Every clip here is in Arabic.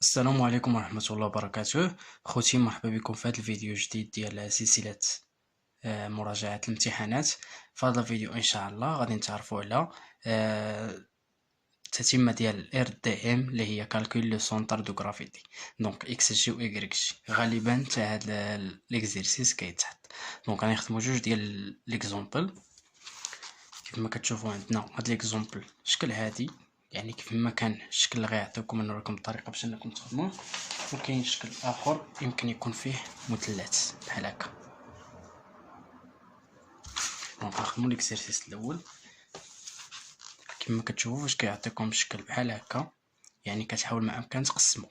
السلام عليكم ورحمة الله وبركاته. خوتي، مرحبا بكم في هذا الفيديو الجديد ديال سلسلة مراجعة الامتحانات. في هذا الفيديو ان شاء الله غادي نتعرفوا على التتمة ديال RDM اللي هي كالكول لو سونتر دو غرافيتي، دونك اكس جي و ايكغيك جي. غالبا حتى هذا ليكزيرسيس كيتحط. دونك غنخدموا جوج ديال ليكزومبل. كيف ما كتشوفوا عندنا هاد ليكزومبل شكل هادي، يعني كيف ما كان الشكل اللي غيعطيكم نوريكم الطريقه باش انكم تخدموه، وكاين شكل اخر يمكن يكون فيه مثلث بحال هكا. دونك نخدموا ليكزيرسيس الاول. كما كتشوفوا فاش كيعطيكم شكل بحال هكا، يعني كتحاول ما امكن تقسموا.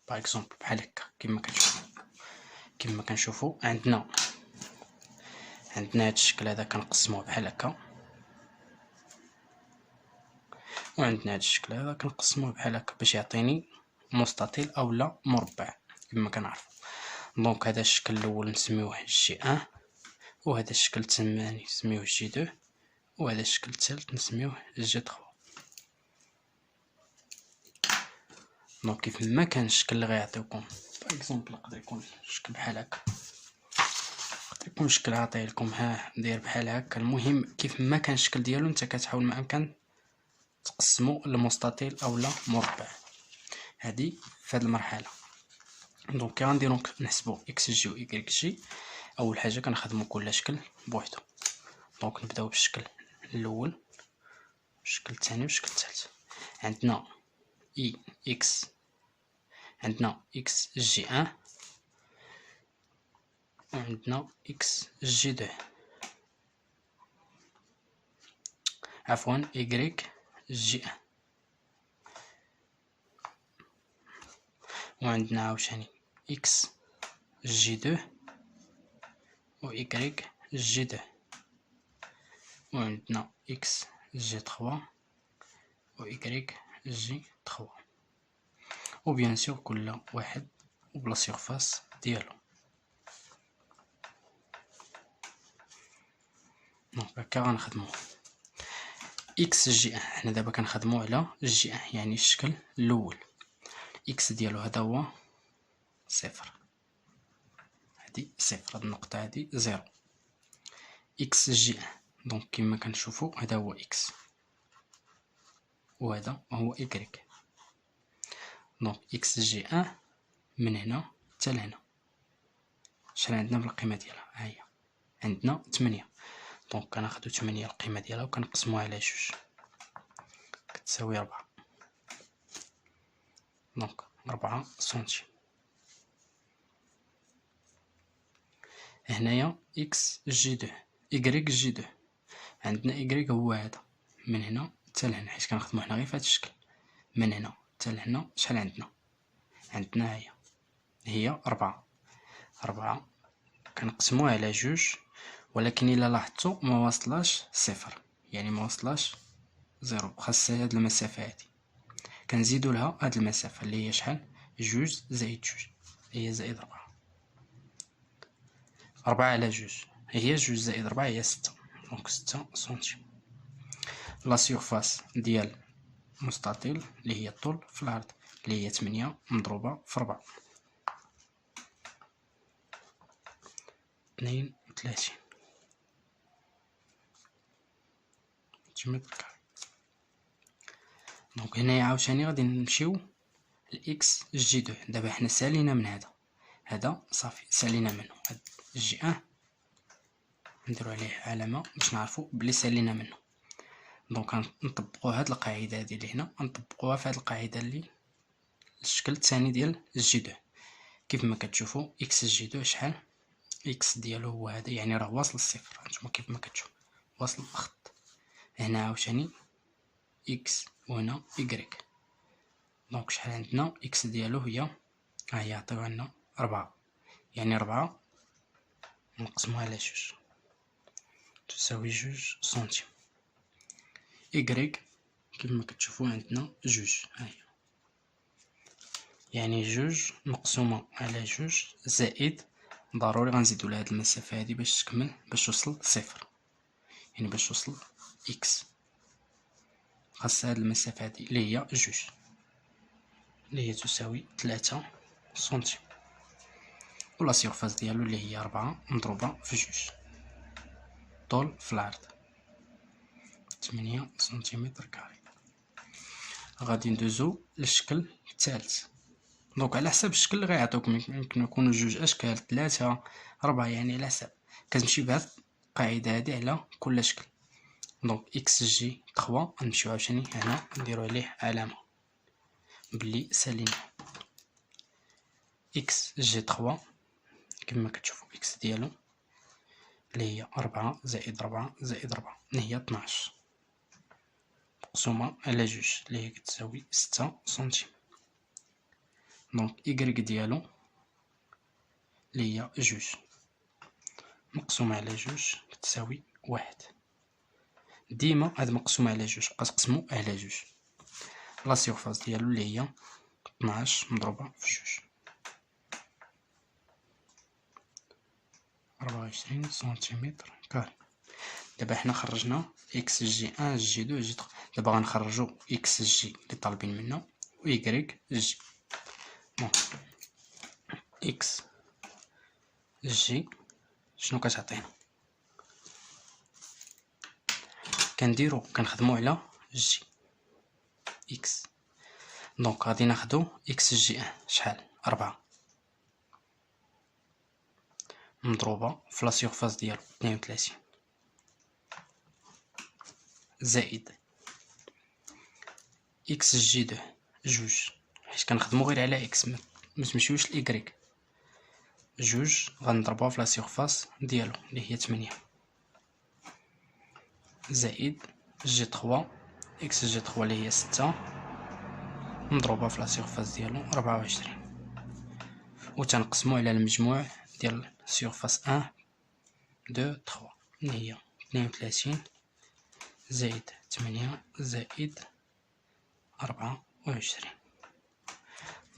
باغ اكزومبل بحال هكا كما كنشوفوا عندنا هذا الشكل هذا كنقسموه بحال هكا، وعندنا هذا الشكل هذا كنقسموه بحال هكا باش يعطيني مستطيل اولا مربع كما كنعرفوا. دونك هذا الشكل الاول نسميوه جي 1، وهذا الشكل الثاني نسميوه جي 2، وهذا الشكل الثالث نسميوه جي 3. دونك كيف ما كان الشكل اللي غيعطيوكم باغ اكزومبل يقدر يكون شكل بحال هكا، يقدر يكون شكل عطيه لكم داير بحال هكا. المهم كيف ما كان الشكل ديالو انت كتحاول ما امكن تقسمو لمستطيل اولا مربع. هذه في هذه المرحله. دونك غنديرو نحسبو اكس جي و ايكغيك جي. اول حاجه كنخدمو كل شكل بوحدو. دونك نبداو بالشكل الاول، الشكل الثاني والشكل الثالث. عندنا اي اكس، عندنا اكس جي 1، وعندنا اكس جي 2، عفوا ايكغيك جي 1، وعندنا عاوتاني اكس جي 2 و ايكغيك جي 2، وعندنا اكس جي 3 و ايكغيك جي 3. وبيان سور كل واحد وبلا سيرفاس ديالو. دونك هكا غنخدمو اكس جي 1. حنا دابا كنخدمو على جي 1 يعني الشكل الاول. اكس ديالو هذا هو صفر، هادي صفر، هاد النقطة هادي زيرو. اكس جي 1 دونك كما كنشوفو هذا هو اكس، وهذا هو ايكغيك. دونك اكس جي 1 من هنا حتى لهنا شحال عندنا بالقيمة ديالها؟ ها هي عندنا 8. دونك كناخدو 8 القيمة ديالها وكنقسموها على جوج، كتساوي 4. دونك 4 سنتيم. هنايا اكس جي 2 ايكغيك جي 2. عندنا ايكغيك هو هذا من هنا حتى لهنا، حيت كنخدمو حنا غير في هذا الشكل. من هنا حتى لهنا شحال عندنا هي 4. 4 كنقسموها على جوج، ولكن الا لاحظتوا ما واصلاش صفر، يعني ما واصلاش زيرو، خاصها هاد المسافه هادي كنزيدو لها هاد المسافه اللي هي شحال؟ جوج زائد جوج هي زائد 4. 4 على جوج هي جوج زائد 4 هي 6. دونك 6 سنتيم. لا سيرفاس ديال مستطيل اللي هي الطول في العرض اللي هي 8 مضروبه في 4، 32 سنتيمتر. دونك هنايا عاوتاني غادي نمشيو لاكس جي 2. دابا حنا سالينا من هذا صافي سالينا منه. هاد جي 1 نديرو عليه علامه باش نعرفو بلي سالينا منه. دونك نطبقو هاد القاعده هادي اللي هنا، نطبقوها في هاد القاعده اللي الشكل الثاني ديال جي 2. كيف ما كتشوفوا اكس جي 2 شحال؟ اكس ديالو هو هذا، يعني راه واصل للصفر. هانتوما كيف ما كتشوفوا واصل الخط. هنا عاوتاني اكس وهنا ايكغيك. دونك شحال عندنا؟ اكس ديالو هي ها هي عطيوها لنا 4، يعني 4 نقسموها على جوج تساوي جوج سنتيم. ايكغيك كيف ما كتشوفوا عندنا جوج، ها هي يعني جوج مقسومه على جوج زائد ضروري غنزيدو لهاد المسافه هادي باش تكمل باش توصل صفر، يعني باش توصل إكس خاص هاد المسافة هادي اللي هي جوج، اللي هي تساوي 3 سنتيم، و لا سيرفاس ديالو اللي هي 4 مضروبة في جوج، طول في العرض 8 سنتيمتر كاري. غادي ندوزو للشكل الثالث. دونك على حسب الشكل اللي غيعطيوك، يمكن يكونوا جوج اشكال، 3 4، يعني على حسب كتمشي بهاد القاعده هادي على كل شكل. دونك اكس جي 3 غنمشيو عاوتاني هنا نديرو عليه علامه بلي سالينا. اكس جي 3 كما كتشوفوا اكس ديالو اللي هي 4 زائد 4 زائد 4 اللي هي 12 مقسومه على جوج اللي هي كتساوي 6 سنتيم. دونك إيكغيك ديالو اللي هي جوج مقسومة على جوج كتساوي واحد. ديما هاد مقسومة على جوج بقى تقسمو على جوج. لا سيرفاس ديالو اللي هي 12 مضروبة في جوج 24 سنتيمتر كاري. دابا حنا خرجنا اكس جي 1 جي 2 جي 3، دابا غنخرجو اكس جي اللي طالبين منا و إيكغيك جي. بون اكس جي شنو كتعطينا؟ كنديرو كنخدمو على جي اكس. دونك غادي ناخدو اكس جي 1 شحال 4 مضروبة في لا سيرفاس ديالو 32 زائد اكس جي 2 جوج، حيت كنخدمو غير على اكس متمشيوش لإيكغيك، جوج غنضربوها في لا سيرفاس ديالو اللي هي 8 زائد جي 3 اكس جي 3 اللي هي 6 مضروبة في لا سيرفاس ديالو 24، و تنقسمو على المجموع ديال سيرفاس 1 2 3 اللي هي 32 زائد 8 زائد 24.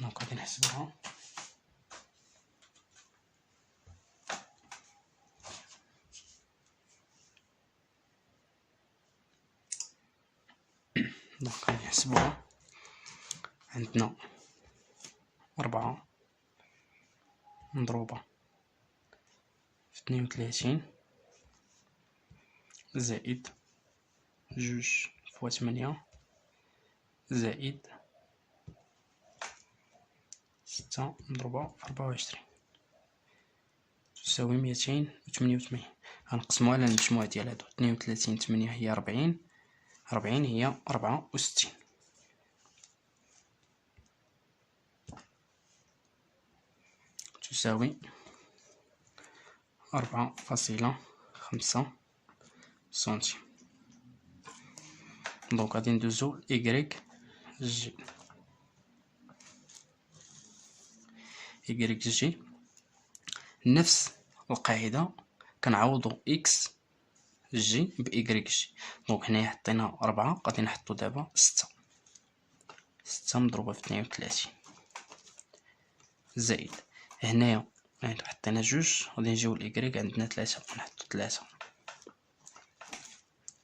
دونك غادي نحسبوها. دونك غادي نحسبوها. عندنا 4 مضروبة في 32 زائد جوج فوا 8 زائد 6 مضروبة في 24 تساوي 288. غنقسمو على المجموع ديال هادو 32 8 هي 40 هي 64 تساوي 4.5 سنتيم. دونك غادي ندوزو إيكغيك جي. إيكغيك جي نفس القاعدة كنعوضو إكس جي بإيكغيك جي. دونك هنايا حطينا 4 غادي نحطو دابا 6 مضروبة في 32 زائد هنايا حطينا جوج غادي نجيو لإيكغيك عندنا 3 نحطو 3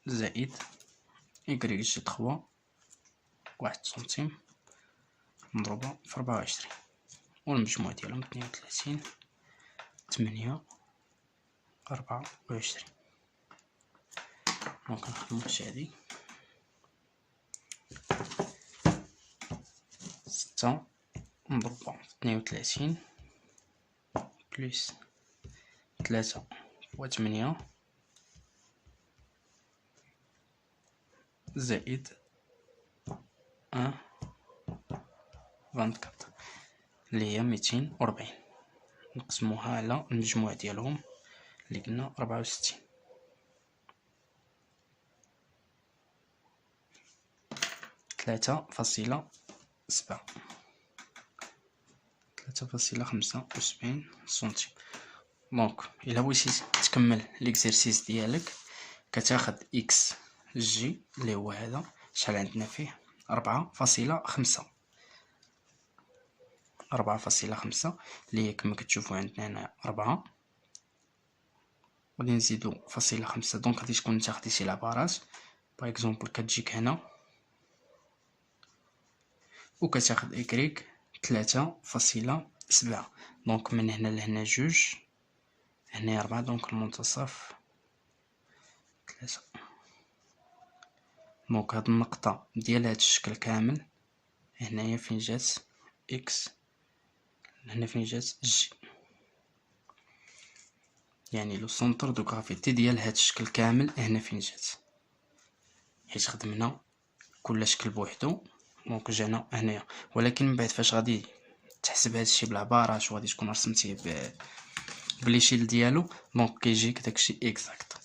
زائد إيكغيك جي 3 1 سنتيم مضروبة في 24 والمجموع ديالهم 32 8 24. دونك نخدمو هادشي هادي 6 مضروبة في 32 بلس 3 فوا 8 زائد 24 اللي هي 240. نقسموها على المجموع ديالهم اللي قلنا 64 3.7 3.75 سنتيم. دونك الا بغيتي تكمل ليكزيرسيس ديالك كتاخد اكس جي اللي هو هذا شحال عندنا فيه 4.5 4.5 اللي هي كما كتشوفوا عندنا هنا 4 غادي نزيدو فاصلة 5. دونك غادي تكون نتا خديتي العبارات باغ اكزومبل كتجيك هنا وكتاخد إكريك 3.7. دونك من هنا لهنا 2، هنا 4، دونك المنتصف 3. دونك هاد النقطة ديال هاد الشكل كامل هنايا فين جات إكس، هنا فين جات جي، يعني لو سونتر دو غرافيتي ديال هاد الشكل كامل هنا فين جات، حيت خدمنا كل شكل بوحدو. دونك جانا هنايا، ولكن من بعد فاش غادي تحسب هادشي بالعبارات وغادي تكون رسمتيه بليشيل ديالو، دونك كيجيك داكشي اكزاكت.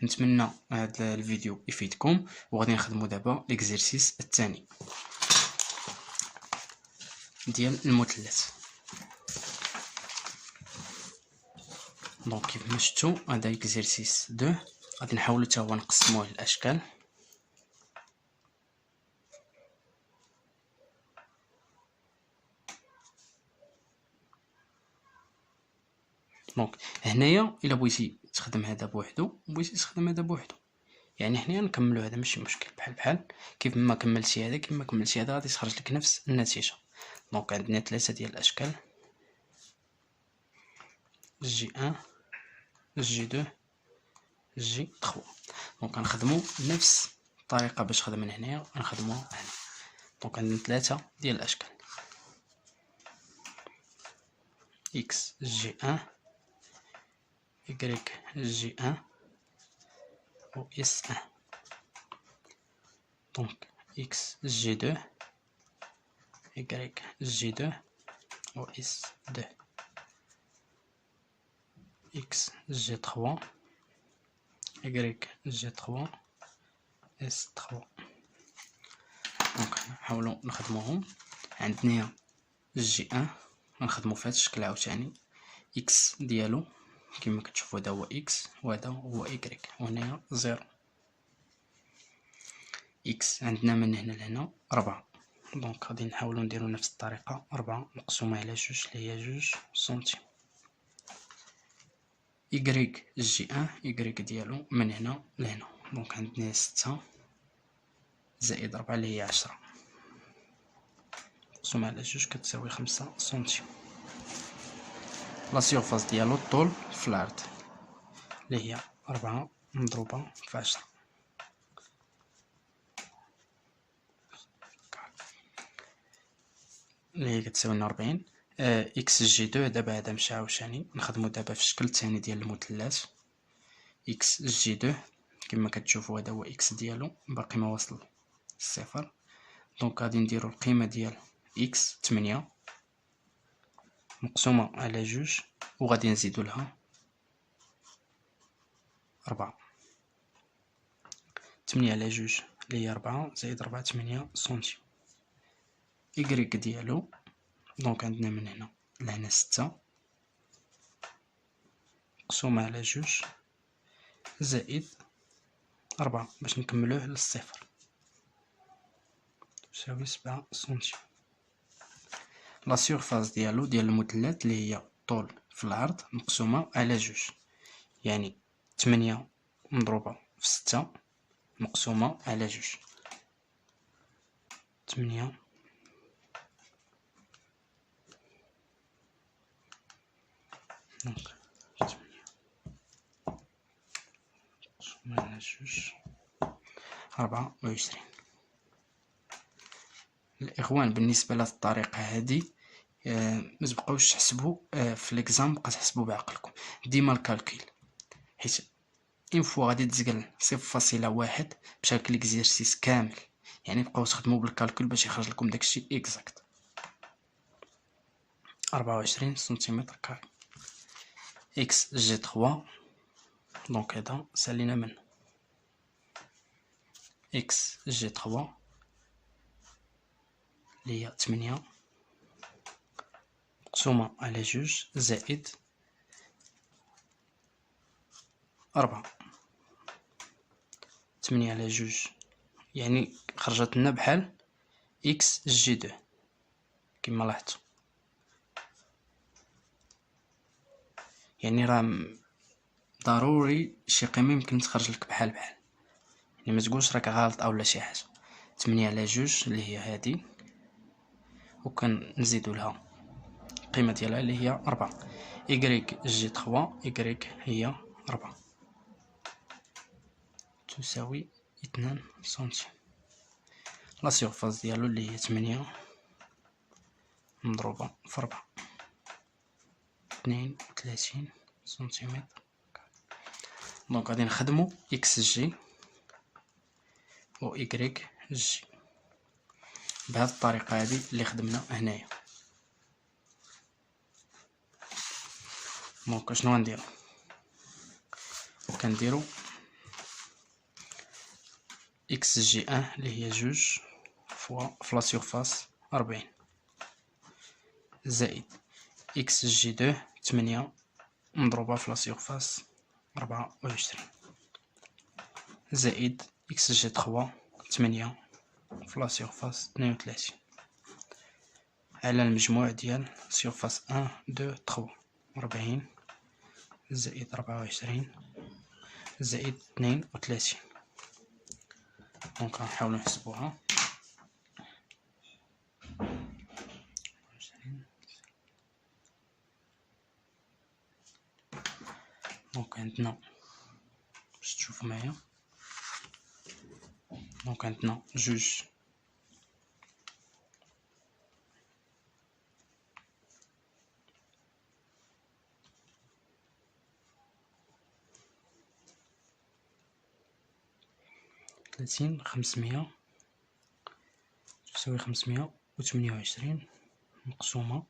نتمنى هذا الفيديو يفيدكم، وغادي نخدمو دابا ليكزيرسيس الثاني ديال المثلث. دونك كيف ما شفتوا هذا اكزيرسيس 2، غادي نحاولوا حتى هو نقسموه للاشكال. دونك هنايا الا بغيتي تخدم هذا بوحدو بغيتي تخدم هذا بوحدو، يعني حنايا نكملو هذا ماشي مشكل، بحال كيف ما كملتي هذا كيف ما كملتي هذا غادي تخرج لك نفس النتيجه. دونك عندنا 3 ديال الاشكال، جي 1 جي 2 جي 3. دونك غنخدمو نفس الطريقه باش خدم من هنايا غنخدموها هنا. دونك عندنا 3 ديال الاشكال، اكس جي 1 y جي 1 و اس 1. دونك x g2 y g2 و s 2 x g3 y g3 s 3. دونك نحاولو نخدموهم. عندنا جي 1 غنخدمو في هذا الشكل عاوتاني، x ديالو كما كتشوفوا هذا هو x وهذا هو y، وهنايا 0. x عندنا من هنا لهنا 4. دونك غادي نحاولو نديرو نفس الطريقه، 4 مقسومه على 2 اللي هي 2 سنتيم. y جي 1 y ديالو من هنا لهنا، دونك عندنا 6 زائد 4 اللي هي 10 مقسومه على 2 كتساوي 5 سنتيم. لا سيرفاس ديالو الطول في العرض اللي هي 4 مضروبه في 10 اللي هي كتساوي 40. اكس جي 2 دابا هذا مشى عاوتاني، نخدمو دابا في الشكل الثاني ديال المثلث. اكس جي 2 كما كتشوفوا هذا هو اكس ديالو باقي ما وصل الصفر. دونك غادي نديرو القيمه ديال اكس 8 مقسومه على 2 وغادي نزيدو لها 4. 8 على 2 اللي هي 4 زائد 4 8 سنتيم. إكريك ديالو دونك عندنا من هنا لهنا 6 مقسومة على 2 زائد 4 باش نكملوه للصفر تساوي 7 سنتيم. لا سيرفاس ديالو ديال المثلث اللي هي الطول في العرض مقسومة على 2، يعني 8 مضروبة في 6 مقسومة على 2. 8 دونك 8 مقسومة على 2 24. الاخوان بالنسبه لهاد الطريقه هذه ما تبقاوش تحسبوا في ليكزام، بقى تحسبوا بعقلكم ديما الكالكول، حيت اون فوا غادي تزقل 0.1 باش هاك ليكزيرسيس كامل، يعني بقاو تخدموا بالكالكول باش يخرج لكم داكشي اكزاكت. 24 سنتيمتر كاري. اكس جي 3 دونك هذا سالينا منه، اكس جي 3 اللي هي 8 مقسومة على 2 زائد 4. 8 على 2 يعني خرجت لنا بحال اكس جي 2 كما لاحظتوا، يعني راه ضروري شي قيمه يمكن تخرج لك بحال يعني ما تقولش راك غلط اولا شي حاجه. 8 على 2 اللي هي هذه، وكنزيدوا لها القيمه ديالها اللي هي 4. إيكغيك جي 3 إيكغيك هي 4 تساوي 2 سنتيم. لا سيرفاس ديالو اللي هي 8 مضروبة في 4 32 سنتيمتر. دونك غادي نخدمو إكس جي و إيكغيك جي بهاد الطريقة هادي اللي خدمنا هنايا. دونك شنو غنديرو؟ كنديرو إكس جي اللي هي 2 فوا في لا سيرفاس 40 زائد إكس جي 8 مضروبة في لا سيرفاس 24 زائد إكس جي 8 في لا سيرفاس 32 على المجموع ديال سيرفاس 40 زائد 24 زائد 32. دونك غنحاولو نحسبوها. دونك عندنا باش تشوفو معايا، دونك عندنا 500 تساوي 528 مقسومة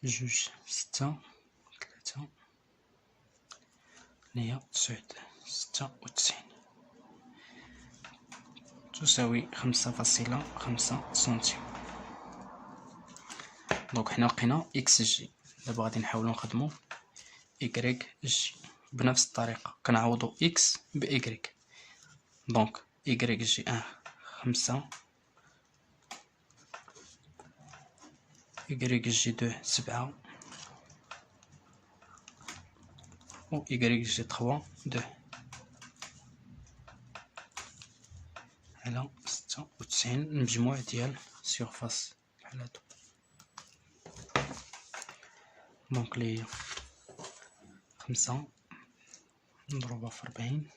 2 6 3 اللي هي 96 تساوي 5.5 سنتيم. دونك حنا لقينا إكس جي. دابا غادي نحاولو نخدمو إيكغيك جي بنفس الطريقة، كنعوضو إكس بإيكغيك. دونك إيكغيك جي 5 إيكغيك جي 7 و إيكغيك جي 2 على 96 المجموع ديال سيرفاس بحال هادو. دونك لي 5 مضروبة في 40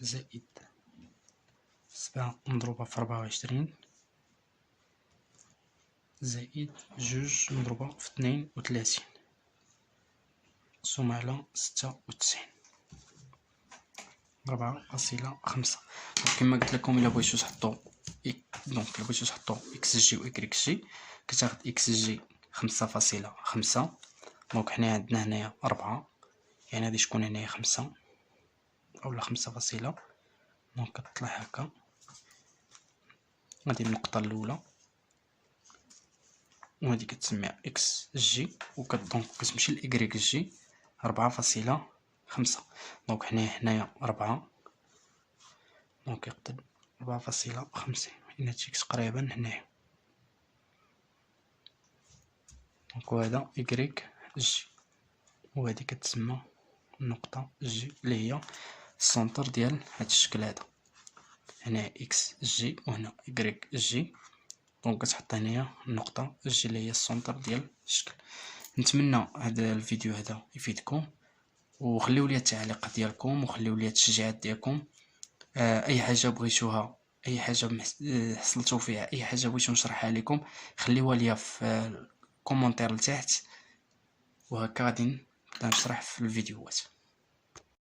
زائد 7 مضروبة في 24 زائد 2 مضروبة في 32 مقسومة على 96 4.5. كما قلت لكم الا بغيتو تحطو دونك الا بغيتو تحطو اكس جي و اكريك جي كتاخد اكس جي 5.5. دونك حنا عندنا هنايا 4 يعني غادي تكون هنايا 5 اولا 5. دونك كتطلع هكا. هادي النقطة الأولى وهادي كتسمى اكس جي دونك كتمشي لإكريك جي 4.5. دونك هنايا 4 دونك يقتل 4.5 يعني هادشي تقريبا هنايا. دونك وهذا إكريك جي وهادي كتسمى النقطة جي اللي هي السونتر ديال هاد الشكل هذا. هنا اكس جي وهنا إكريك جي. دونك كتحط هنايا النقطة جي اللي هي السونتر ديال الشكل. نتمنى هذا الفيديو هذا يفيدكم، وخليو لي التعليقات ديالكم وخليو لي التشجيعات ديالكم. اي حاجه بغيتوها، اي حاجه حصلتوا فيها، اي حاجه بغيتو نشرحها لكم خليوها ليا في الكومونتير لتحت، وهكا غادي نبدا نشرح في الفيديوهات.